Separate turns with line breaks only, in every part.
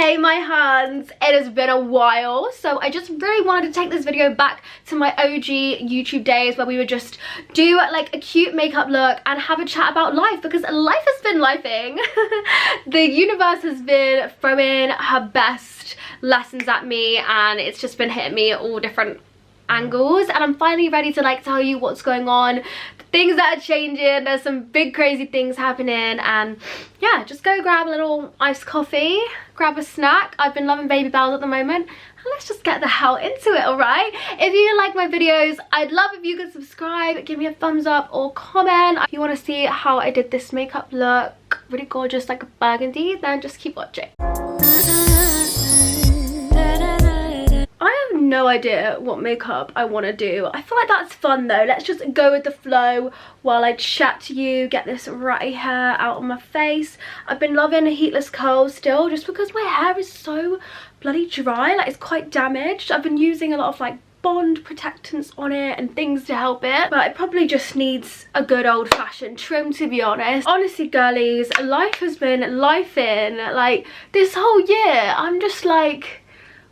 Hey my hands, it has been a while, so I just really wanted to take this video back to my OG YouTube days where we would just do like a cute makeup look and have a chat about life, because life has been lifing. The universe has been throwing her best lessons at me and it's just been hitting me at all different angles, and I'm finally ready to like tell you what's going on, things that are changing. There's some big crazy things happening, and yeah, just go grab a little iced coffee, grab a snack. I've been loving Baby Bells at the moment, and let's just get the hell into it. All right, if you like my videos, I'd love if you could subscribe, give me a thumbs up or comment. If you want to see how I did this makeup look really gorgeous like a burgundy, then just keep watching. I have no idea what makeup I want to do. I feel like that's fun though. Let's just go with the flow while I chat to you, get this ratty hair out of my face. I've been loving a heatless curl still, just because my hair is so bloody dry, like it's quite damaged. I've been using a lot of like bond protectants on it and things to help it, but it probably just needs a good old-fashioned trim, to be honest. Honestly girlies, life has been lifing. Like this whole year I'm just like,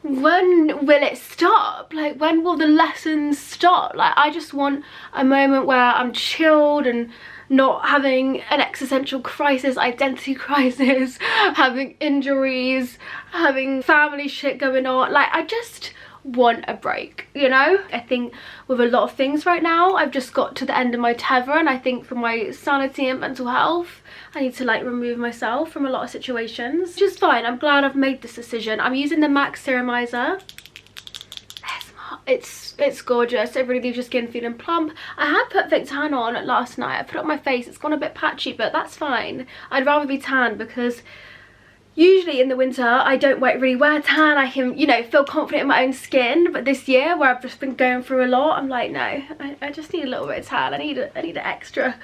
when will it stop? Like, when will the lessons stop? Like, I just want a moment where I'm chilled and not having an existential crisis, identity crisis, having injuries, having family shit going on. Like, I just want a break, you know? I think with a lot of things right now, I've just got to the end of my tether, and I think for my sanity and mental health, I need to like remove myself from a lot of situations, which is fine. I'm glad I've made this decision. I'm using the MAC Serumizer. It's gorgeous. It really leaves your skin feeling plump. I had put Vic Tan on last night. I put it on my face. It's gone a bit patchy, but that's fine. I'd rather be tan, because usually in the winter I don't really wear tan. I can, you know, feel confident in my own skin, but this year where I've just been going through a lot, I'm like, no, I just need a little bit of tan. I need an extra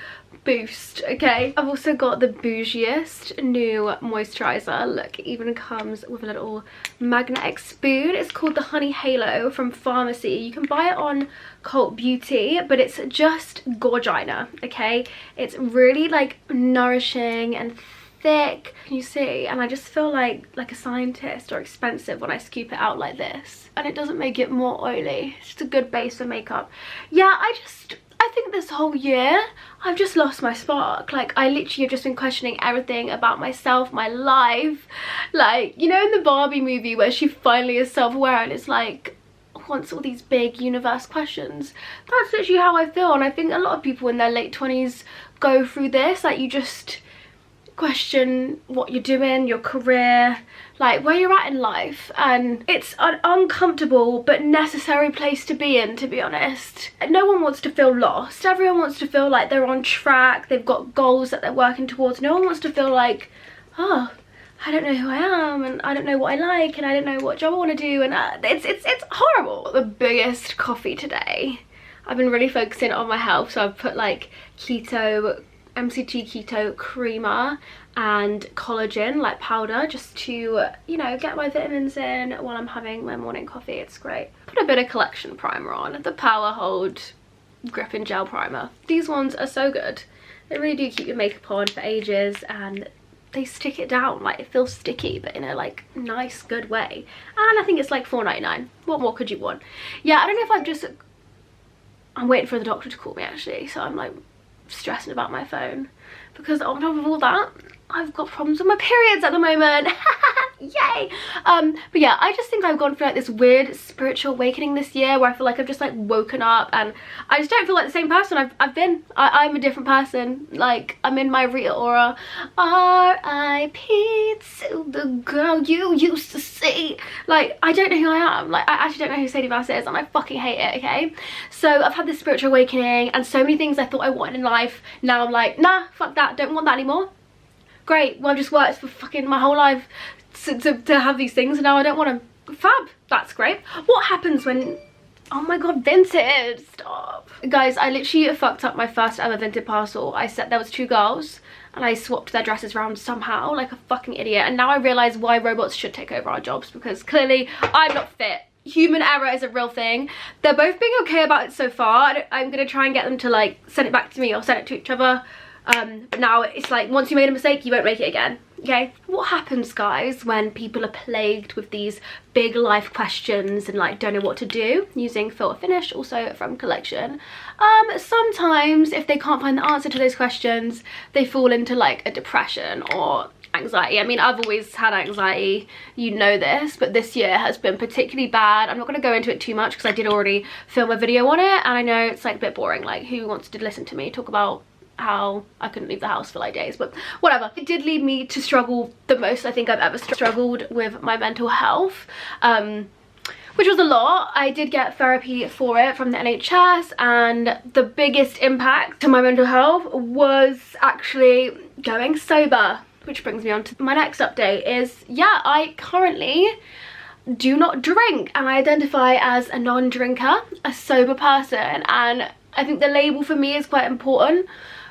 boost. Okay, I've also got the bougiest new moisturizer. Look, it even comes with a little magnetic spoon. It's called the Honey Halo from Pharmacy. You can buy it on Cult Beauty, but it's just gorgina. Okay, it's really like nourishing and thick, can you see? And I just feel like a scientist, or expensive when I scoop it out like this, and it doesn't make it more oily. It's just a good base for makeup. Yeah, I think this whole year I've just lost my spark. Like, I literally have just been questioning everything about myself, my life. Like, you know, in the Barbie movie where she finally is self-aware and it's like wants all these big universe questions. That's literally how I feel, and I think a lot of people in their late 20s go through this. Like, you just question what you're doing, your career, like where you're at in life, and it's an uncomfortable but necessary place to be in, to be honest. No one wants to feel lost. Everyone wants to feel like they're on track, they've got goals that they're working towards. No one wants to feel like, oh, I don't know who I am, and I don't know what I like, and I don't know what job I want to do, and it's horrible. The biggest coffee today. I've been really focusing on my health, so I've put like keto, MCT keto creamer and collagen like powder, just to, you know, get my vitamins in while I'm having my morning coffee. It's great. Put a bit of collection primer on, the Power Hold Grip and Gel Primer. These ones are so good. They really do keep your makeup on for ages, and they stick it down. Like, it feels sticky, but in a like nice good way, and I think it's like $4.99. What more could you want? Yeah, I don't know if I'm waiting for the doctor to call me actually, so I'm like stressing about my phone, because on top of all that, I've got problems with my periods at the moment. Yay! But yeah, I just think I've gone through like this weird spiritual awakening this year, where I feel like I've just like woken up, and I just don't feel like the same person I'm a different person. Like, I'm in my real aura. R.I.P. to the girl you used to see. Like, I don't know who I am. Like, I actually don't know who Sadie Bass is, and I fucking hate it. Okay, so I've had this spiritual awakening, and so many things I thought I wanted in life, now I'm like, nah, fuck that, don't want that anymore. Great, well, I've just worked for fucking my whole life to have these things, and now I don't want them. Fab, that's great. What happens when, oh my god, Vinted, stop. Guys, I literally fucked up my first ever Vinted parcel. I said there was 2 girls, and I swapped their dresses around somehow, like a fucking idiot, and now I realise why robots should take over our jobs, because clearly I'm not fit. Human error is a real thing. They're both being okay about it so far. I'm gonna try and get them to like send it back to me or send it to each other. But now it's like, once you made a mistake, you won't make it again. okay? What happens, guys, when people are plagued with these big life questions and like don't know what to do? Using Filter Finish, also from Collection. Sometimes if they can't find the answer to those questions, they fall into like a depression or anxiety. I mean, I've always had anxiety, you know this, but this year has been particularly bad. I'm not going to go into it too much because I did already film a video on it, and I know it's like a bit boring. Like, who wants to listen to me talk about how I couldn't leave the house for like days? But whatever. It did lead me to struggle the most I think I've ever struggled with my mental health, which was a lot. I did get therapy for it from the NHS, and the biggest impact to my mental health was actually going sober. Which brings me on to my next update is, yeah, I currently do not drink, and I identify as a non-drinker, a sober person. And I think the label for me is quite important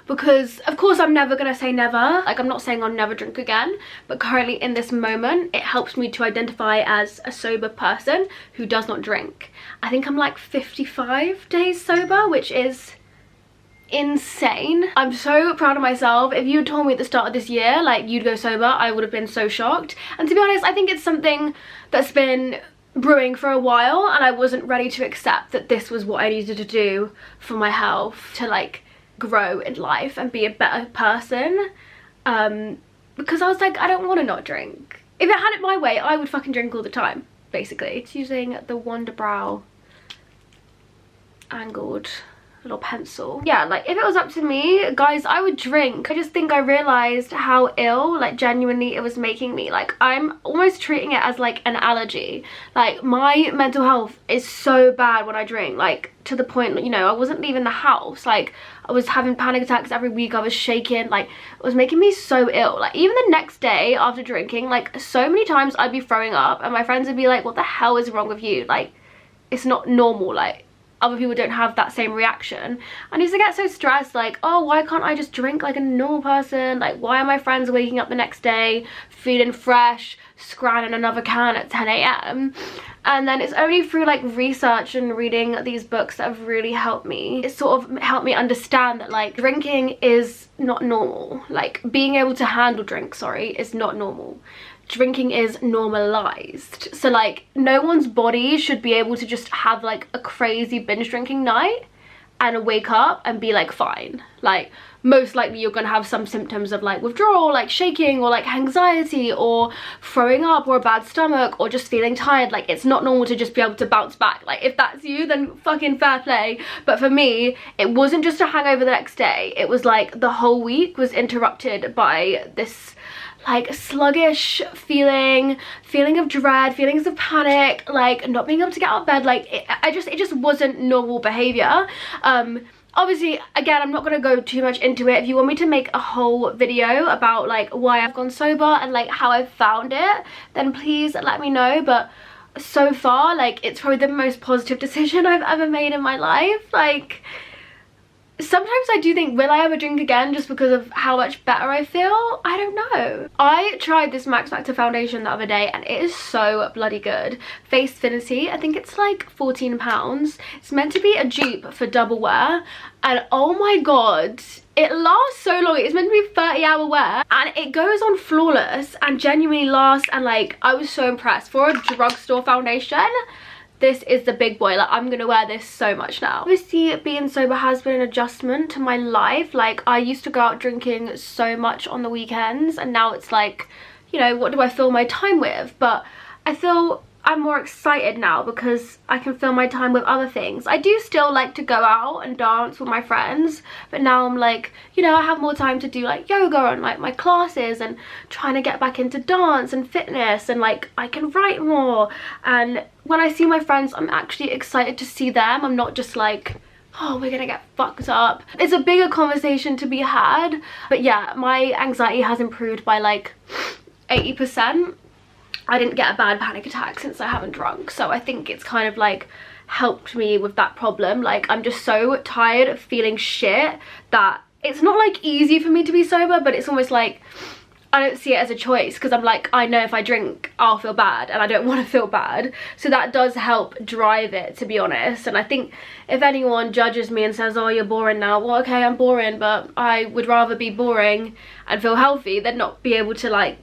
because, of course, I'm never gonna say never. Like, I'm not saying I'll never drink again, but currently in this moment, it helps me to identify as a sober person who does not drink. I think I'm like 55 days sober, which is insane. I'm so proud of myself. If you had told me at the start of this year like you'd go sober, I would have been so shocked. And to be honest, I think it's something that's been brewing for a while, and I wasn't ready to accept that this was what I needed to do for my health to like grow in life and be a better person, because I was like, I don't want to not drink. If I had it my way, I would fucking drink all the time, basically. It's using the Wonder Brow angled little pencil. Yeah, like if it was up to me, guys, I would drink. I just think I realized how ill, like genuinely, it was making me. Like, I'm almost treating it as like an allergy. Like, my mental health is so bad when I drink, like to the point, you know, I wasn't leaving the house. Like, I was having panic attacks every week. I was shaking. Like, it was making me so ill. Like, even the next day after drinking, like so many times I'd be throwing up, and my friends would be like, what the hell is wrong with you? Like, it's not normal. Like, other people don't have that same reaction. I used to get so stressed, like, oh, why can't I just drink like a normal person? Like, why are my friends waking up the next day feeling fresh, scranning another can at 10 AM? And then it's only through like research and reading these books that have really helped me. It sort of helped me understand that like drinking is not normal. Like, being able to handle drink, sorry, is not normal. Drinking is normalized. So like, no one's body should be able to just have like a crazy binge drinking night and wake up and be like fine. Like, most likely you're gonna have some symptoms of like withdrawal, like shaking, or like anxiety, or throwing up, or a bad stomach, or just feeling tired. Like, it's not normal to just be able to bounce back. Like, if that's you, then fucking fair play. But for me, it wasn't just a hangover the next day. It was like the whole week was interrupted by this like sluggish feeling of dread, feelings of panic, like not being able to get out of bed. Like, it just wasn't normal behavior. Obviously, again, I'm not going to go too much into it. If you want me to make a whole video about like why I've gone sober and like how I've found it, then please let me know. But so far, like, it's probably the most positive decision I've ever made in my life. Like, sometimes I do think, will I ever drink again just because of how much better I feel? I don't know. I tried this Max Factor foundation the other day, and it is so bloody good. Facefinity, I think it's like £14. It's meant to be a dupe for double wear, and oh my god, it lasts so long. It's meant to be 30-hour wear, and it goes on flawless and genuinely lasts. And like, I was so impressed. For a drugstore foundation, this is the big boy. Like, I'm gonna wear this so much now. Obviously, being sober has been an adjustment to my life. Like, I used to go out drinking so much on the weekends, and now it's like, you know, what do I fill my time with? But I feel I'm more excited now because I can fill my time with other things. I do still like to go out and dance with my friends, but now I'm like, you know, I have more time to do like yoga and like my classes, and trying to get back into dance and fitness, and like I can write more. And when I see my friends, I'm actually excited to see them. I'm not just like, oh, we're gonna get fucked up. It's a bigger conversation to be had. But yeah, my anxiety has improved by like 80%. I didn't get a bad panic attack since I haven't drunk, so I think it's kind of like helped me with that problem. Like, I'm just so tired of feeling shit that it's not like easy for me to be sober, but it's almost like I don't see it as a choice, because I'm like, I know if I drink I'll feel bad and I don't want to feel bad. So that does help drive it, to be honest. And I think if anyone judges me and says, oh, you're boring now, well, okay, I'm boring, but I would rather be boring and feel healthy than not be able to like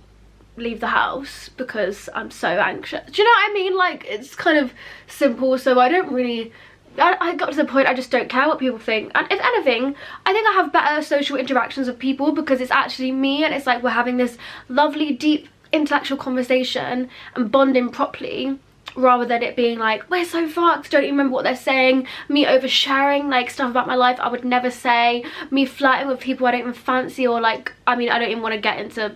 leave the house because I'm so anxious. Do you know what I mean? Like, it's kind of simple. So I don't really, I got to the point I just don't care what people think. And if anything, I think I have better social interactions with people because it's actually me, and it's like we're having this lovely deep intellectual conversation and bonding properly, rather than it being like, we're so fucked, don't even remember what they're saying, me oversharing like stuff about my life I would never say, me flirting with people I don't even fancy, or like, I mean, I don't even want to get into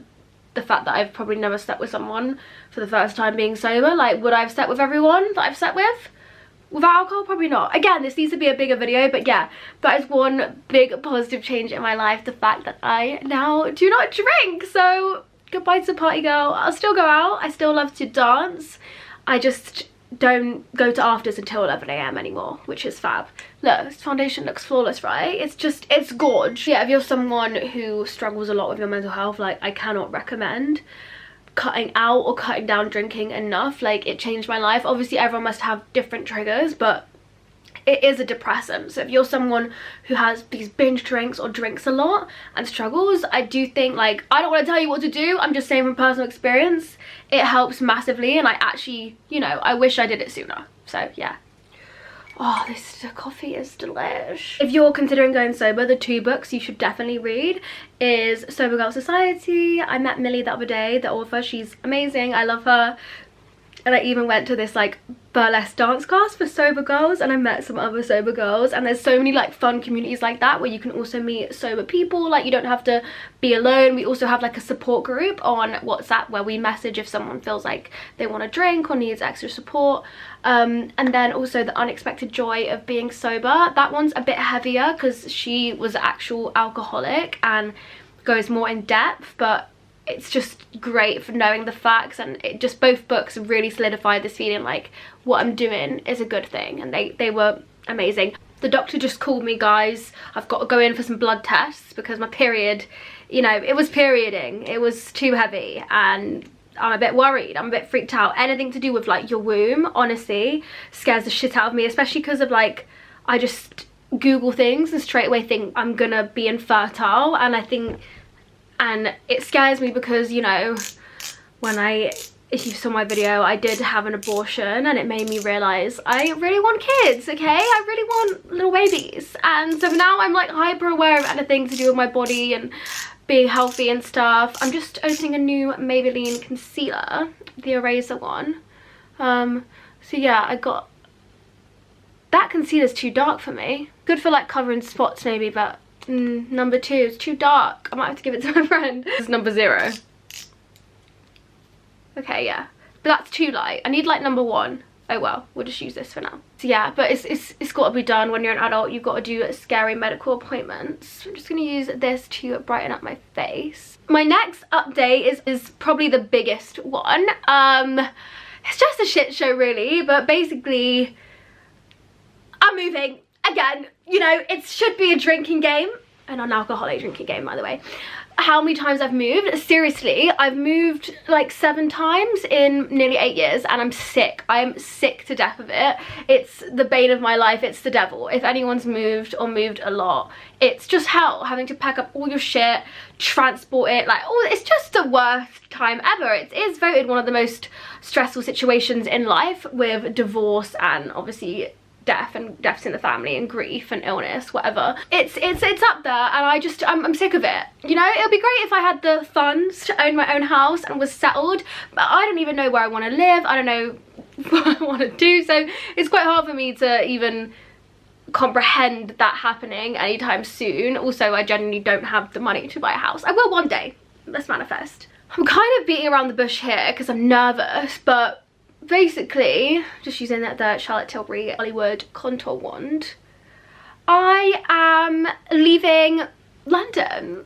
the fact that I've probably never slept with someone for the first time being sober. Like, would I have slept with everyone that I've slept with without alcohol? Probably not. Again, this needs to be a bigger video, but yeah, that is one big positive change in my life, the fact that I now do not drink. So goodbye to party girl. I'll still go out, I still love to dance, I just don't go to afters until 11 AM anymore, which is fab. Look, this foundation looks flawless, right? It's just, it's gorge. Yeah, if you're someone who struggles a lot with your mental health, like, I cannot recommend cutting out or cutting down drinking enough. Like, it changed my life. Obviously everyone must have different triggers, but it is a depressant. So if you're someone who has these binge drinks or drinks a lot and struggles, I do think, like, I don't want to tell you what to do, I'm just saying from personal experience, it helps massively. And I actually, you know, I wish I did it sooner. So yeah. Oh, this coffee is delish. If you're considering going sober, the 2 books you should definitely read is Sober Girl Society. I met Millie the other day, the author. She's amazing, I love her. And I even went to this like burlesque dance class for sober girls, and I met some other sober girls, and there's so many like fun communities like that where you can also meet sober people. Like, you don't have to be alone. We also have like a support group on WhatsApp where we message if someone feels like they want to drink or needs extra support. And then also The Unexpected Joy of Being Sober. That one's a bit heavier because she was an actual alcoholic and goes more in depth, but it's just great for knowing the facts, and it just, both books really solidified this feeling like what I'm doing is a good thing, and they were amazing. The doctor just called me, guys. I've got to go in for some blood tests because my period, you know, it was perioding, it was too heavy, and I'm a bit worried, I'm a bit freaked out. Anything to do with like your womb, honestly, scares the shit out of me, especially because of like, I just Google things and straight away think I'm gonna be infertile, and I think, and it scares me because, you know, when if you saw my video, I did have an abortion, and it made me realise I really want kids, okay? I really want little babies. And so now I'm like hyper aware of anything to do with my body and being healthy and stuff. I'm just opening a new Maybelline concealer, the eraser one. So yeah, I got, that concealer's too dark for me. Good for like covering spots maybe, but number 2 is too dark. I might have to give it to my friend. This is number 0. Okay, yeah, but that's too light. I need like number 1. Oh well, we'll just use this for now. So yeah, but it's got to be done. When you're an adult, you've got to do scary medical appointments. I'm just gonna use this to brighten up my face. My next update is probably the biggest one. It's just a shit show really, but basically I'm moving again. You know, it should be a drinking game, a non-alcoholic drinking game, by the way. How many times I've moved? Seriously, I've moved like 7 times in nearly 8 years, and I'm sick. I'm sick to death of it. It's the bane of my life. It's the devil. If anyone's moved or moved a lot, it's just hell, having to pack up all your shit, transport it, like, oh, it's just the worst time ever. It is voted one of the most stressful situations in life, with divorce and obviously death and deaths in the family and grief and illness, whatever. It's up there, and I'm sick of it. You know, it would be great if I had the funds to own my own house and was settled, but I don't even know where I want to live. I don't know what I want to do, so it's quite hard for me to even comprehend that happening anytime soon. Also, I genuinely don't have the money to buy a house. I will one day. Let's manifest. I'm kind of beating around the bush here because I'm nervous, but basically, just using the Charlotte Tilbury Hollywood contour wand, I am leaving London.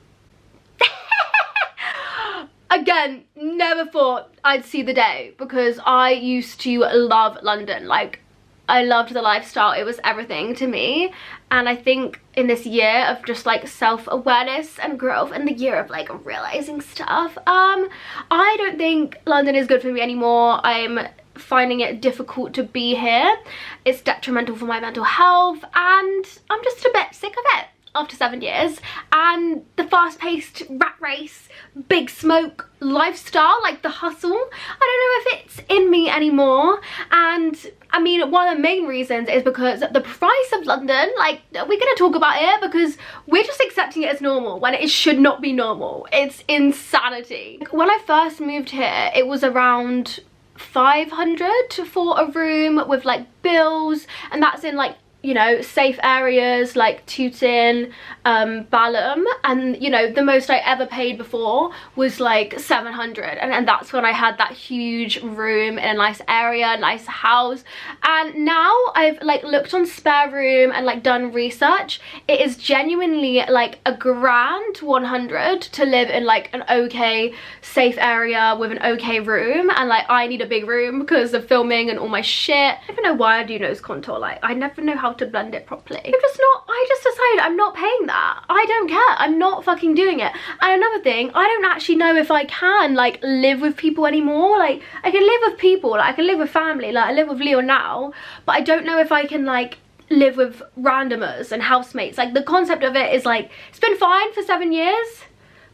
Again, never thought I'd see the day, because I used to love London. Like, I loved the lifestyle. It was everything to me. And I think in this year of just like self-awareness and growth, and the year of like realizing stuff, I don't think London is good for me anymore. I'm finding it difficult to be here. It's detrimental for my mental health, and I'm just a bit sick of it after 7 years. And the fast-paced rat race, big smoke lifestyle, like the hustle, I don't know if it's in me anymore. And I mean, one of the main reasons is because the price of London, like, we're gonna talk about it because we're just accepting it as normal when it should not be normal. It's insanity. When I first moved here, it was around 500 for a room with like bills, and that's in like, you know, safe areas like Tooting, Balham, and you know, the most I ever paid before was like 700, and that's when I had that huge room in a nice area, nice house. And now I've like looked on Spare Room and like done research. It is genuinely like £1,100 to live in like an okay safe area with an okay room, and like I need a big room because of filming and all my shit. I don't know why I do nose contour, like I never know how to blend it properly. I just decided I'm not paying that. I don't care. I'm not fucking doing it. And another thing, I don't actually know if I can like live with people anymore. Like I can live with people, like I can live with family, like I live with Leo now, but I don't know if I can like live with randomers and housemates. Like the concept of it is like, it's been fine for 7 years,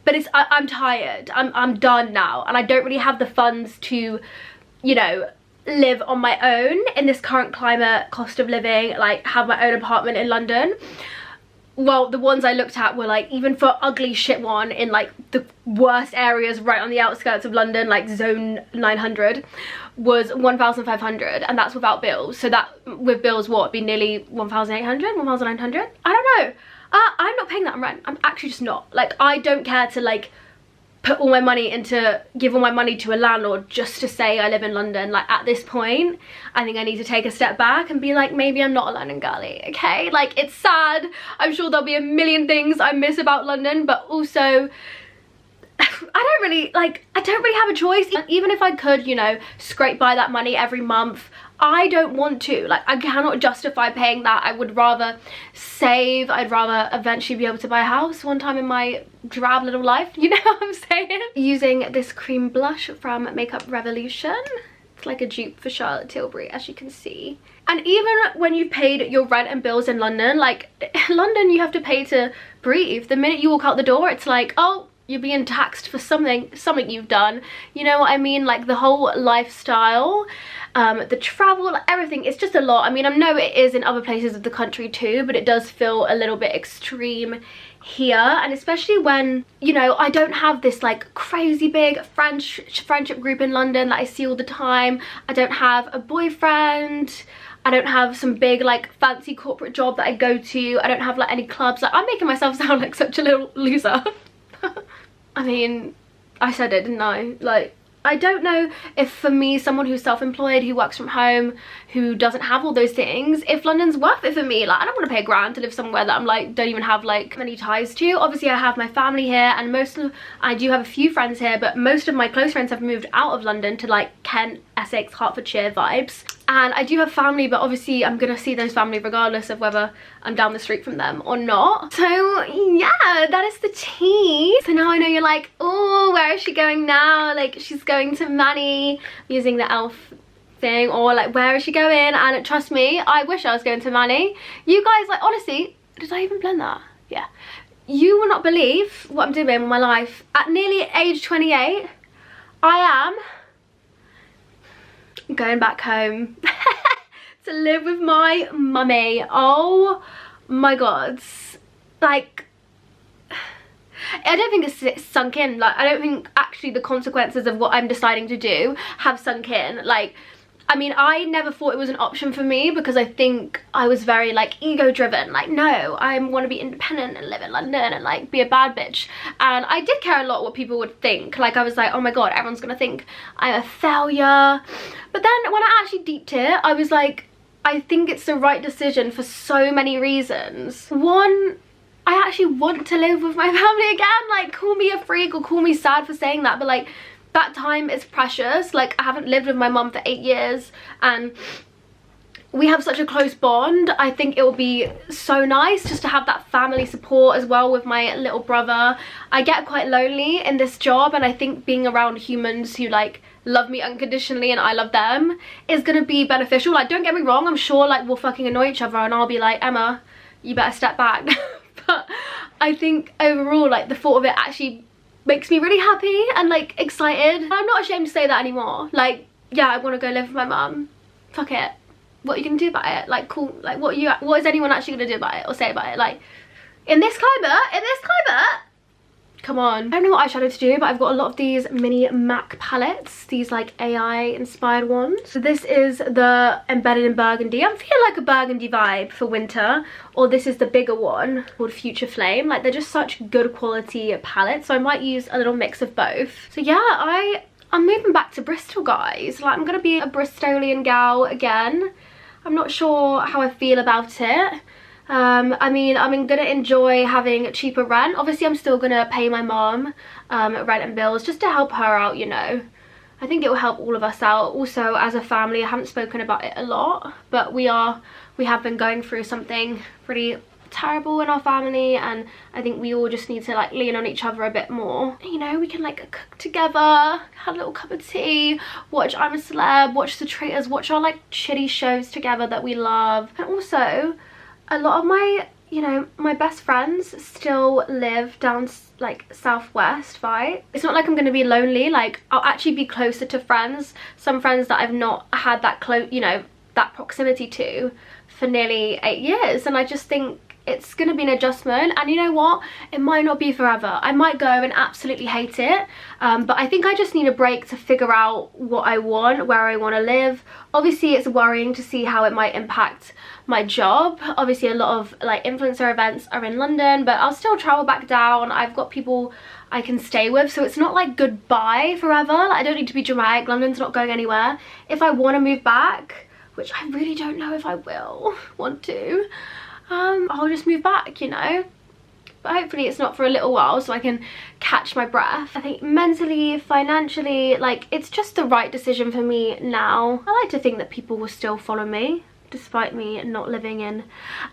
but I'm tired. I'm done now, and I don't really have the funds to, you know, live on my own in this current climate, cost of living, like have my own apartment in London. Well, the ones I looked at were like, even for ugly shit one in like the worst areas right on the outskirts of London, like zone 900, was 1,500, and that's without bills. So that with bills, what, be nearly 1,800, 1,900? I don't know. I'm not paying that on rent. I'm actually just not. Like, I don't care to like put all my money into, give all my money to a landlord just to say I live in London. Like at this point, I think I need to take a step back and be like, maybe I'm not a London girly, okay? Like it's sad. I'm sure there'll be a million things I miss about London, but also I don't really have a choice. Even if I could, you know, scrape by that money every month, I don't want to. Like I cannot justify paying that. I would rather save. I'd rather eventually be able to buy a house one time in my drab little life, you know what I'm saying? Using this cream blush from Makeup Revolution. It's like a dupe for Charlotte Tilbury, as you can see. And even when you've paid your rent and bills in London, like London you have to pay to breathe. The minute you walk out the door, it's like, oh, you're being taxed for something you've done. You know what I mean? Like the whole lifestyle, the travel, everything, it's just a lot. I mean, I know it is in other places of the country too, but it does feel a little bit extreme here. And especially when, you know, I don't have this like crazy big friendship group in London that I see all the time. I don't have a boyfriend. I don't have some big like fancy corporate job that I go to. I don't have like any clubs. Like I'm making myself sound like such a little loser. I mean, I said it, didn't I? Like, I don't know if for me, someone who's self-employed, who works from home, who doesn't have all those things, if London's worth it for me. Like, I don't want to pay £1,000 to live somewhere that I'm like, don't even have like many ties to. Obviously I have my family here, and I do have a few friends here, but most of my close friends have moved out of London to like Kent, Essex, Hertfordshire vibes. And I do have family, but obviously I'm gonna see those family regardless of whether I'm down the street from them or not. So yeah, that is the tea. So now I know you're like, oh, where is she going now? Like she's going to Manny, using the elf thing, or like where is she going? And trust me, I wish I was going to Manny. You guys, like honestly, did I even blend that? Yeah. You will not believe what I'm doing with my life. At nearly age 28, I am going back home to live with my mummy. Oh my god. Like, I don't think it's sunk in. Like, I don't think actually the consequences of what I'm deciding to do have sunk in. Like, I mean, I never thought it was an option for me because I think I was very like ego driven. Like, no, I want to be independent and live in London and like be a bad bitch. And I did care a lot what people would think. Like, I was like, oh my god, everyone's gonna think I'm a failure. But then when I actually deeped it, I was like, I think it's the right decision for so many reasons. One, I actually want to live with my family again. Like, call me a freak or call me sad for saying that, but like, that time is precious. Like, I haven't lived with my mum for 8 years, and we have such a close bond. I think it will be so nice just to have that family support as well with my little brother. I get quite lonely in this job, and I think being around humans who like love me unconditionally and I love them is gonna be beneficial. Like, don't get me wrong, I'm sure like we'll fucking annoy each other and I'll be like, Emma, you better step back. But I think overall, like, the thought of it actually makes me really happy and like excited. I'm not ashamed to say that anymore. Like, yeah, I want to go live with my mum. Fuck it. What are you gonna do about it? Like, cool. Like, what is anyone actually gonna do about it or say about it? Like, in this climate, come on. I don't know what eyeshadow to do, but I've got a lot of these mini MAC palettes, these like AI inspired ones. So this is the Embedded in Burgundy. I'm feeling like a burgundy vibe for winter. Or this is the bigger one called Future Flame. Like, they're just such good quality palettes, so I might use a little mix of both. So yeah, I'm moving back to Bristol, guys. Like, I'm gonna be a Bristolian gal again. I'm not sure how I feel about it. I mean, I'm gonna enjoy having cheaper rent. Obviously, I'm still gonna pay my mom rent and bills just to help her out, you know. I think it will help all of us out. Also, as a family, I haven't spoken about it a lot, but we have been going through something pretty terrible in our family, and I think we all just need to like lean on each other a bit more. You know, we can like cook together, have a little cup of tea, watch I'm a Celeb, watch The Traitors, watch our like shitty shows together that we love. And also, a lot of my, you know, my best friends still live down like southwest, right? It's not like I'm gonna be lonely. Like, I'll actually be closer to friends, some friends that I've not had that close, you know, that proximity to for nearly 8 years. And I just think it's gonna be an adjustment, and you know what, it might not be forever. I might go and absolutely hate it, but I think I just need a break to figure out what I want, where I want to live. Obviously, it's worrying to see how it might impact my job. Obviously, a lot of like influencer events are in London, but I'll still travel back down. I've got people I can stay with, so it's not like goodbye forever. Like, I don't need to be dramatic. London's not going anywhere. If I want to move back, which I really don't know if I will want to, I'll just move back, you know. But hopefully it's not for a little while, so I can catch my breath. I think mentally, financially, like, it's just the right decision for me now. I like to think that people will still follow me, despite me not living in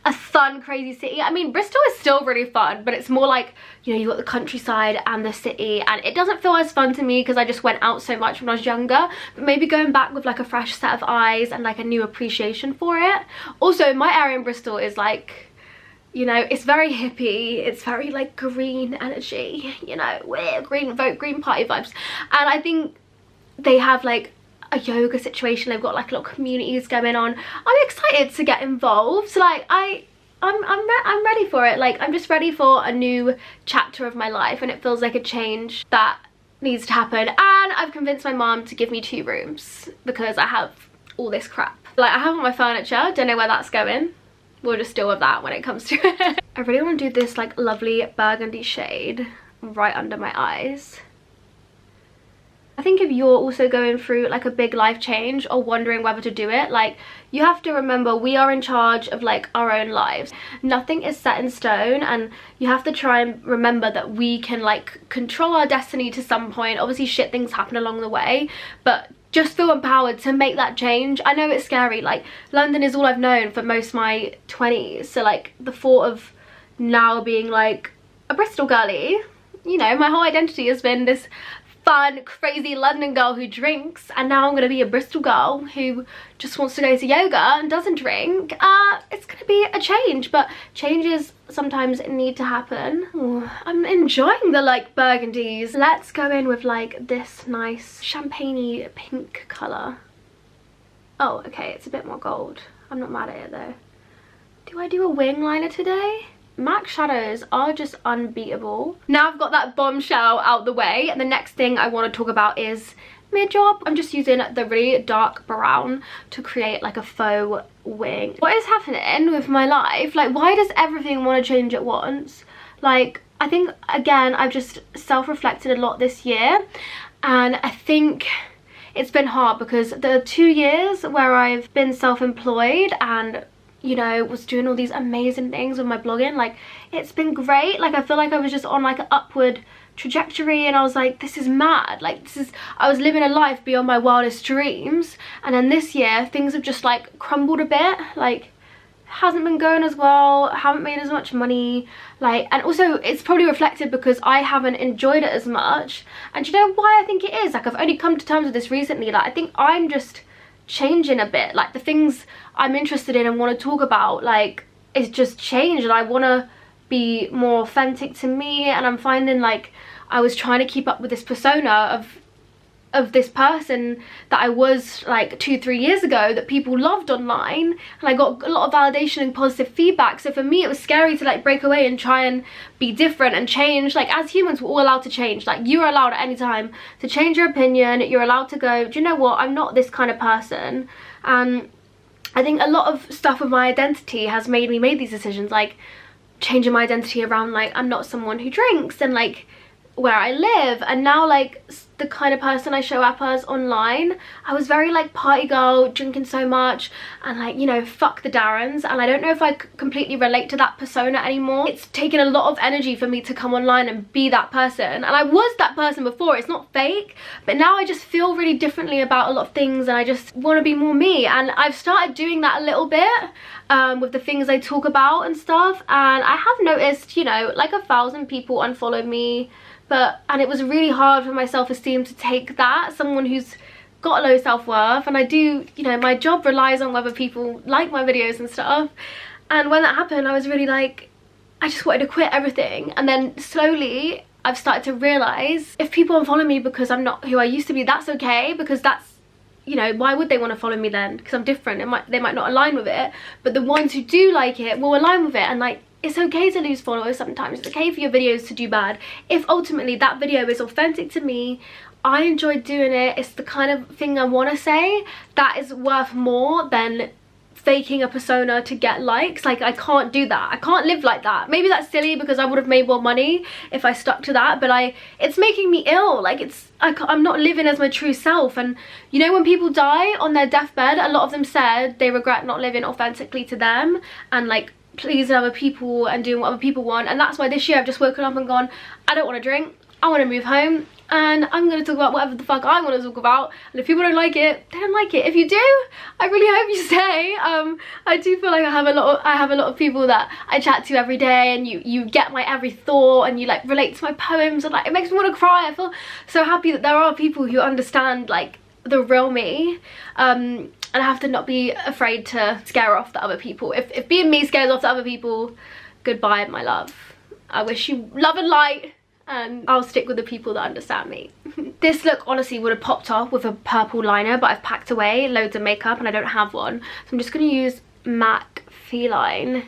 a fun, crazy city. I mean, Bristol is still really fun, but it's more like, you know, you got the countryside and the city, and it doesn't feel as fun to me because I just went out so much when I was younger. But maybe going back with like a fresh set of eyes and like a new appreciation for it. Also, my area in Bristol is like, you know, it's very hippie, it's very like green energy, you know, we're green vote, green party vibes. And I think they have like a yoga situation, they've got like little communities going on. I'm excited to get involved. Like, I'm ready for it. Like, I'm just ready for a new chapter of my life, and it feels like a change that needs to happen. And I've convinced my mom to give me 2 rooms because I have all this crap. Like, I have all my furniture, don't know where that's going. We'll just deal with that when it comes to it. I really want to do this like lovely burgundy shade right under my eyes. I think if you're also going through like a big life change or wondering whether to do it, like, you have to remember we are in charge of like our own lives. Nothing is set in stone, and you have to try and remember that we can like control our destiny to some point. Obviously shit things happen along the way, but just feel empowered to make that change. I know it's scary. Like, London is all I've known for most of my 20s, so like the thought of now being like a Bristol girly, you know, my whole identity has been this fun, crazy London girl who drinks, and now I'm gonna be a Bristol girl who just wants to go to yoga and doesn't drink. It's gonna be a change, but changes sometimes need to happen. Ooh, I'm enjoying the like burgundies. Let's go in with like this nice champagne-y pink color. Oh, okay, it's a bit more gold. I'm not mad at it though. Do I do a wing liner today? MAC shadows are just unbeatable. Now I've got that bombshell out the way, and the next thing I want to talk about is mid-job. I'm just using the really dark brown to create like a faux wing. What is happening with my life? Like, why does everything want to change at once? Like, I think, again, I've just self-reflected a lot this year, and I think it's been hard because the 2 years where I've been self-employed and, you know, was doing all these amazing things with my blogging, like, it's been great. Like, I feel like I was just on like an upward trajectory, and I was like, this is mad. Like, I was living a life beyond my wildest dreams, and then this year things have just like crumbled a bit. Like, hasn't been going as well, haven't made as much money, like, and also it's probably reflected because I haven't enjoyed it as much. And do you know why I think it is? Like, I've only come to terms with this recently. Like, I think I'm just changing a bit. Like, the things I'm interested in and want to talk about, like, it's just changed, and I want to be more authentic to me. And I'm finding like I was trying to keep up with this persona of this person that I was like 2-3 years ago, that people loved online, and I got a lot of validation and positive feedback. So for me it was scary to like break away and try and be different and change. Like, as humans, we're all allowed to change. Like, you're allowed at any time to change your opinion. You're allowed to go, do you know what, I'm not this kind of person. And I think a lot of stuff with my identity has made me make these decisions, like changing my identity around like I'm not someone who drinks, and like where I live. And now, like, the kind of person I show up as online, I was very like party girl, drinking so much, and like, you know, fuck the Darrens. And I don't know if I completely relate to that persona anymore. It's taken a lot of energy for me to come online and be that person, and I was that person before. It's not fake, but now I just feel really differently about a lot of things, and I just want to be more me. And I've started doing that a little bit with the things I talk about and stuff. And I have noticed, you know, like 1,000 people unfollowed me, and it was really hard for my self-esteem to take that, someone who's got low self-worth. And I do, you know, my job relies on whether people like my videos and stuff. And when that happened, I was really like, I just wanted to quit everything. And then slowly I've started to realize, if people unfollow me because I'm not who I used to be, that's okay, because that's, you know, why would they want to follow me then? Because I'm different. They might not align with it, but the ones who do like it will align with it. And like, it's okay to lose followers sometimes. It's okay for your videos to do bad. If ultimately that video is authentic to me, I enjoy doing it, it's the kind of thing I want to say, that is worth more than faking a persona to get likes. Like, I can't do that. I can't live like that. Maybe that's silly because I would have made more money if I stuck to that, but it's making me ill. Like, I'm not living as my true self. And you know, when people die on their deathbed, a lot of them said they regret not living authentically to them and like pleasing other people and doing what other people want. And that's why this year I've just woken up and gone, I don't want to drink, I want to move home, and I'm going to talk about whatever the fuck I want to talk about. And if people don't like it, they don't like it. If you do, I really hope you stay. I do feel like I have a lot of people that I chat to every day, and you get my every thought, and you like relate to my poems, and like it makes me want to cry. I feel so happy that there are people who understand like the real me. And I have to not be afraid to scare off the other people. If being me scares off the other people, goodbye my love. I wish you love and light, and I'll stick with the people that understand me. This look honestly would have popped off with a purple liner, but I've packed away loads of makeup and I don't have one. So I'm just going to use MAC Feline,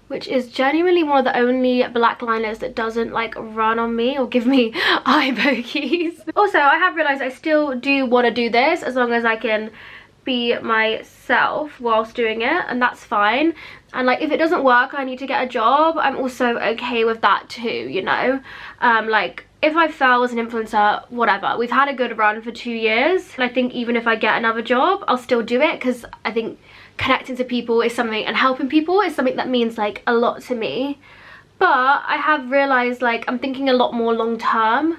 which is genuinely one of the only black liners that doesn't like run on me or give me eye bogeys. Also, I have realised I still do want to do this as long as I can be myself whilst doing it, and that's fine. And like, if it doesn't work, I need to get a job, I'm also okay with that too, you know. Like, if I fail as an influencer, whatever. We've had a good run for 2 years, and I think even if I get another job, I'll still do it, because I think connecting to people is something, and helping people is something that means like a lot to me. But I have realised like I'm thinking a lot more long term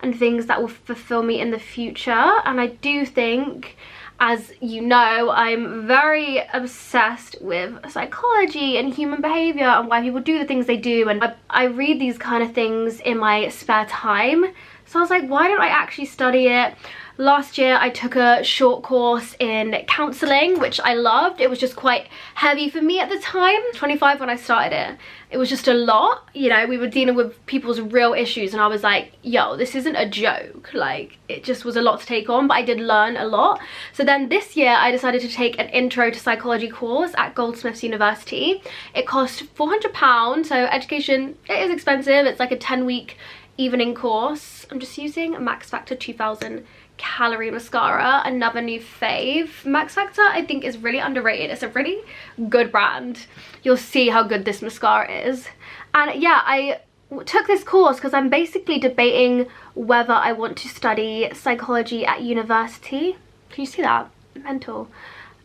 and things that will fulfill me in the future. And I do think, as you know, I'm very obsessed with psychology and human behaviour and why people do the things they do, and I read these kind of things in my spare time. So I was like, why don't I actually study it? Last year I took a short course in counselling, which I loved. It was just quite heavy for me at the time. 25 when I started it. It was just a lot, you know, we were dealing with people's real issues, and I was like, yo, this isn't a joke. Like, it just was a lot to take on, but I did learn a lot. So then this year I decided to take an intro to psychology course at Goldsmiths University. It cost £400, so education, it is expensive. It's like a 10-week evening course. I'm just using Max Factor 2000 Calorie Mascara, another new fave. Max Factor I think is really underrated. It's a really good brand. You'll see how good this mascara is. And yeah, I took this course because I'm basically debating whether I want to study psychology at university. Can you see that? Mental.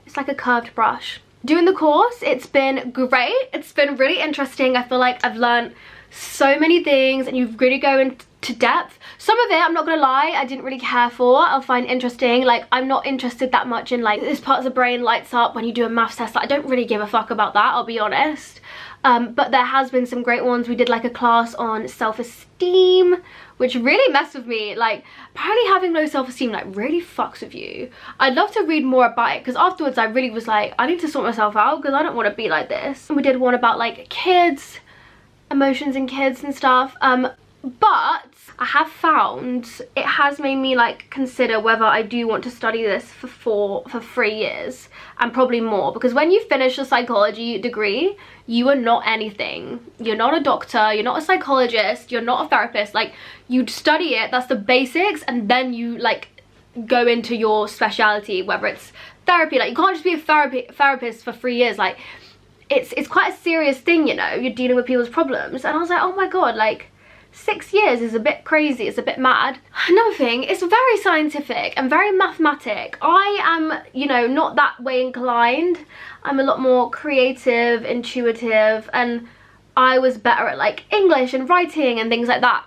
It's like a curved brush. Doing the course, it's been great. It's been really interesting. I feel like I've learned so many things and you really go into depth. Some of it, I'm not gonna lie, I didn't really care for. I'll find interesting. Like, I'm not interested that much in like this part of the brain lights up when you do a maths test. Like, I don't really give a fuck about that, I'll be honest. But there has been some great ones. We did like a class on self-esteem, which really messed with me. Like, apparently having low self-esteem like really fucks with you. I'd love to read more about it because afterwards I really was like, I need to sort myself out because I don't want to be like this. And we did one about like kids, emotions in kids and stuff. But I have found it has made me like consider whether I do want to study this for 3 years and probably more, because when you finish a psychology degree, you are not anything. You're not a doctor, you're not a psychologist, you're not a therapist. Like, you study it, that's the basics, and then you like go into your speciality, whether it's therapy. Like, you can't just be a therapist for 3 years. Like, it's quite a serious thing, you know, you're dealing with people's problems. And I was like, oh my god, like 6 years is a bit crazy, it's a bit mad. Another thing, it's very scientific and very mathematic. I am, you know, not that way inclined. I'm a lot more creative, intuitive, and I was better at like English and writing and things like that.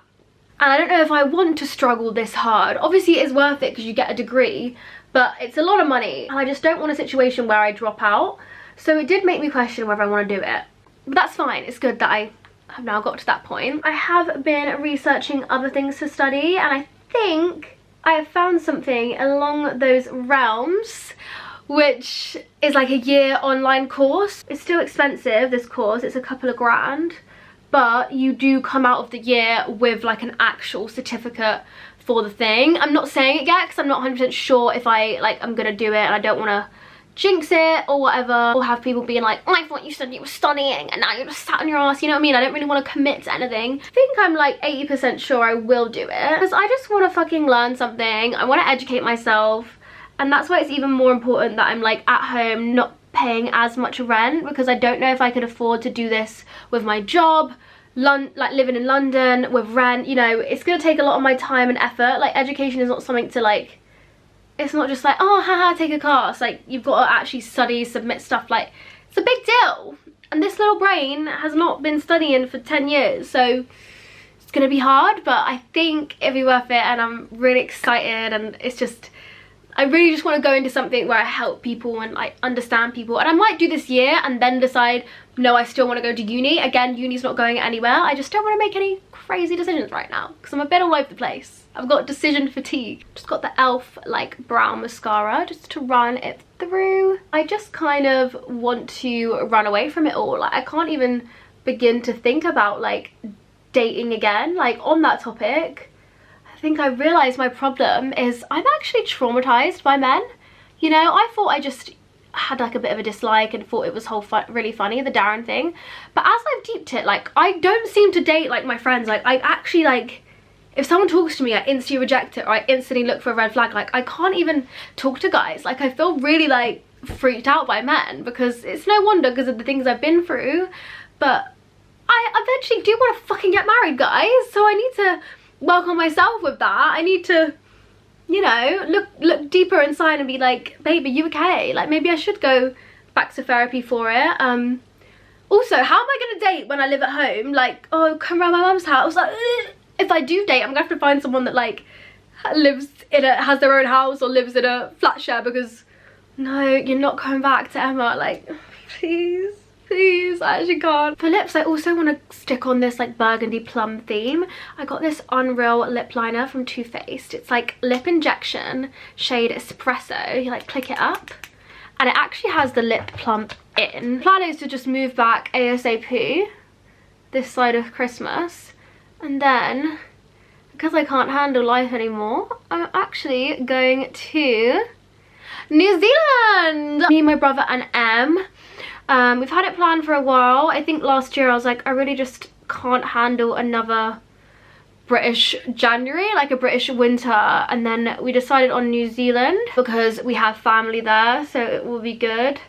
And I don't know if I want to struggle this hard. Obviously it is worth it because you get a degree, but it's a lot of money and I just don't want a situation where I drop out. So it did make me question whether I want to do it. But that's fine, it's good that I have now got to that point. I have been researching other things to study and I think I have found something along those realms, which is like a year online course. It's still expensive, this course, it's a couple of grand, but you do come out of the year with like an actual certificate for the thing. I'm not saying it yet because I'm not 100% sure if I'm gonna do it, and I don't want to jinx it or whatever, or have people being like, oh, I thought you said you were studying and now you're just sat on your ass, you know what I mean? I don't really want to commit to anything. I think I'm like 80% sure I will do it because I just want to fucking learn something. I want to educate myself, and that's why it's even more important that I'm like at home, not paying as much rent, because I don't know if I could afford to do this with my job, like living in London with rent. You know, it's gonna take a lot of my time and effort. Like, education is not something to like, it's not just like, oh, haha, take a class. Like, you've got to actually study, submit stuff. Like, it's a big deal. And this little brain has not been studying for 10 years. So it's going to be hard, but I think it'll be worth it. And I'm really excited. And it's just, I really just want to go into something where I help people and like understand people. And I might do this year and then decide, no, I still want to go to uni. Again, uni's not going anywhere. I just don't want to make any crazy decisions right now because I'm a bit all over the place. I've got decision fatigue. Just got the e.l.f. like brown mascara just to run it through. I just kind of want to run away from it all. Like, I can't even begin to think about like dating again. Like, on that topic, I think I realized my problem is I'm actually traumatized by men. You know, I thought I just had like a bit of a dislike and thought it was really funny, the Darren thing. But as I've deeped it, like, I don't seem to date like my friends. Like, I actually like, if someone talks to me, I instantly reject it, or I instantly look for a red flag. Like, I can't even talk to guys. Like, I feel really like freaked out by men because it's no wonder because of the things I've been through. But I eventually do want to fucking get married, guys. So I need to work on myself with that. I need to, you know, look deeper inside and be like, babe, are you okay? Like, maybe I should go back to therapy for it. Also, how am I gonna date when I live at home? Like, oh, come around my mum's house. Like, ugh. If I do date, I'm gonna have to find someone that like has their own house or lives in a flat share, because no, you're not coming back to Emma. Like, please, I actually can't. For lips, I also want to stick on this like burgundy plum theme. I got this Unreal lip liner from Too Faced. It's like lip injection shade Espresso. You like click it up and it actually has the lip plump in. Plan is to just move back ASAP this side of Christmas. And then, because I can't handle life anymore, I'm actually going to New Zealand! Me, my brother and Em. We've had it planned for a while. I think last year I was like, I really just can't handle another British January, like a British winter. And then we decided on New Zealand because we have family there, so it will be good.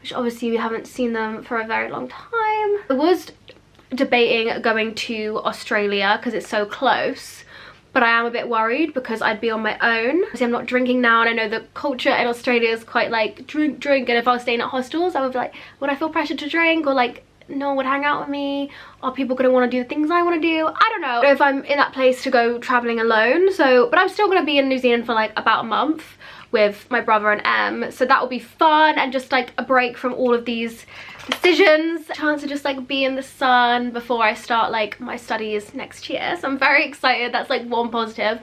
Which obviously we haven't seen them for a very long time. I was debating going to Australia because it's so close, but I am a bit worried because I'd be on my own. See, I'm not drinking now, and I know the culture in Australia is quite like drink, and if I was staying at hostels I would be like, would I feel pressured to drink, or like no one would hang out with me? Are people gonna want to do the things I want to do? I don't know if I'm in that place to go traveling alone. So, but I'm still gonna be in New Zealand for like about a month with my brother and Em, so that will be fun and just like a break from all of these decisions. A chance to just like be in the sun before I start like my studies next year. So I'm very excited. That's like one positive.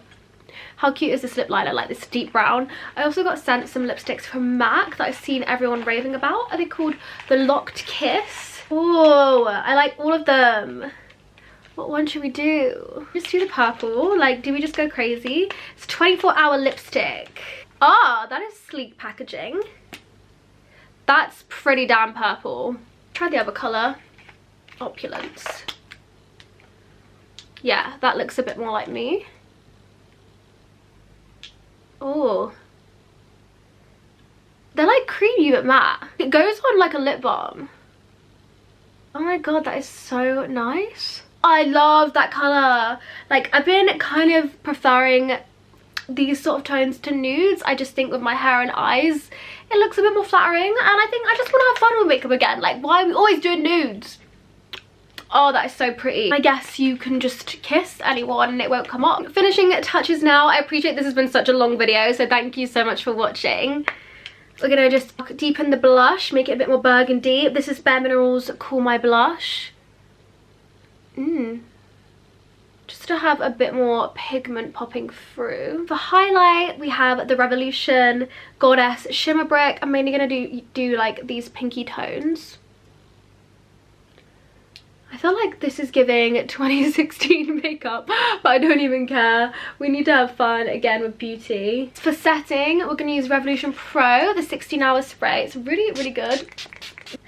How cute is this lip liner, like this deep brown? I also got sent some lipsticks from MAC that I've seen everyone raving about. Are they called the Locked Kiss? Oh, I like all of them. What one should we do? Just do the purple. Like, do we just go crazy? It's 24-hour lipstick. Ah, that is sleek packaging. That's pretty damn purple. Try the other colour. Opulence. Yeah, that looks a bit more like me. Oh. They're like creamy but matte. It goes on like a lip balm. Oh my god, that is so nice. I love that colour. Like, I've been kind of preferring these sort of tones to nudes. I just think with my hair and eyes it looks a bit more flattering, and I think I just want to have fun with makeup again. Like, why are we always doing nudes? Oh, that is so pretty. I guess you can just kiss anyone and it won't come off. Finishing touches now. I appreciate this has been such a long video, so thank you so much for watching. We're gonna just deepen the blush, make it a bit more burgundy. This is Bare Minerals Cool My Blush. Just to have a bit more pigment popping through. For highlight, we have the Revolution Goddess Shimmer Brick. I'm mainly gonna do like these pinky tones. I feel like this is giving 2016 makeup, but I don't even care. We need to have fun again with beauty. For setting, we're gonna use Revolution Pro, the 16-hour spray. It's really, really good.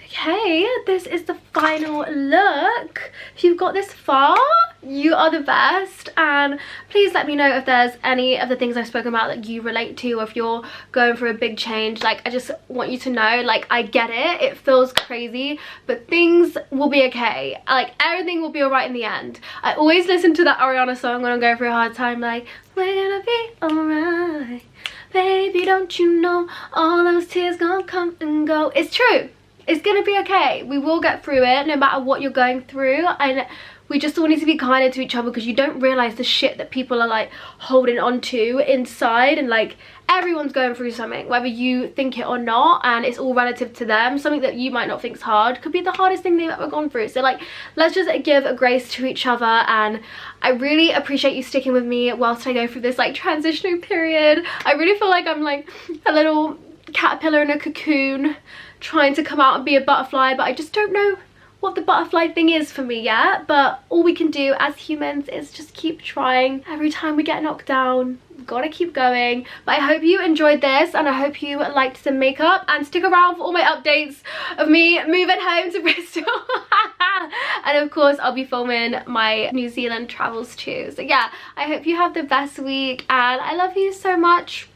Okay, this is the final look. If you've got this far, you are the best, and please let me know if there's any of the things I've spoken about that you relate to, or if you're going through a big change. Like, I just want you to know, like, I get it. It feels crazy, but things will be okay. Like, everything will be alright in the end. I always listen to that Ariana song when I'm going through a hard time, like, we're gonna be alright. Baby, don't you know all those tears gonna come and go. It's true. It's gonna be okay. We will get through it no matter what you're going through, and we just all need to be kinder to each other, because you don't realize the shit that people are like holding on to inside, and like everyone's going through something, whether you think it or not, and it's all relative to them. Something that you might not think is hard could be the hardest thing they've ever gone through. So like, let's just give a grace to each other, and I really appreciate you sticking with me whilst I go through this like transitioning period. I really feel like I'm like a little caterpillar in a cocoon trying to come out and be a butterfly, but I just don't know what the butterfly thing is for me yet. But all we can do as humans is just keep trying. Every time we get knocked down, we've got to keep going. But I hope you enjoyed this, and I hope you liked the makeup, and stick around for all my updates of me moving home to Bristol. And of course I'll be filming my New Zealand travels too. So yeah, I hope you have the best week, and I love you so much.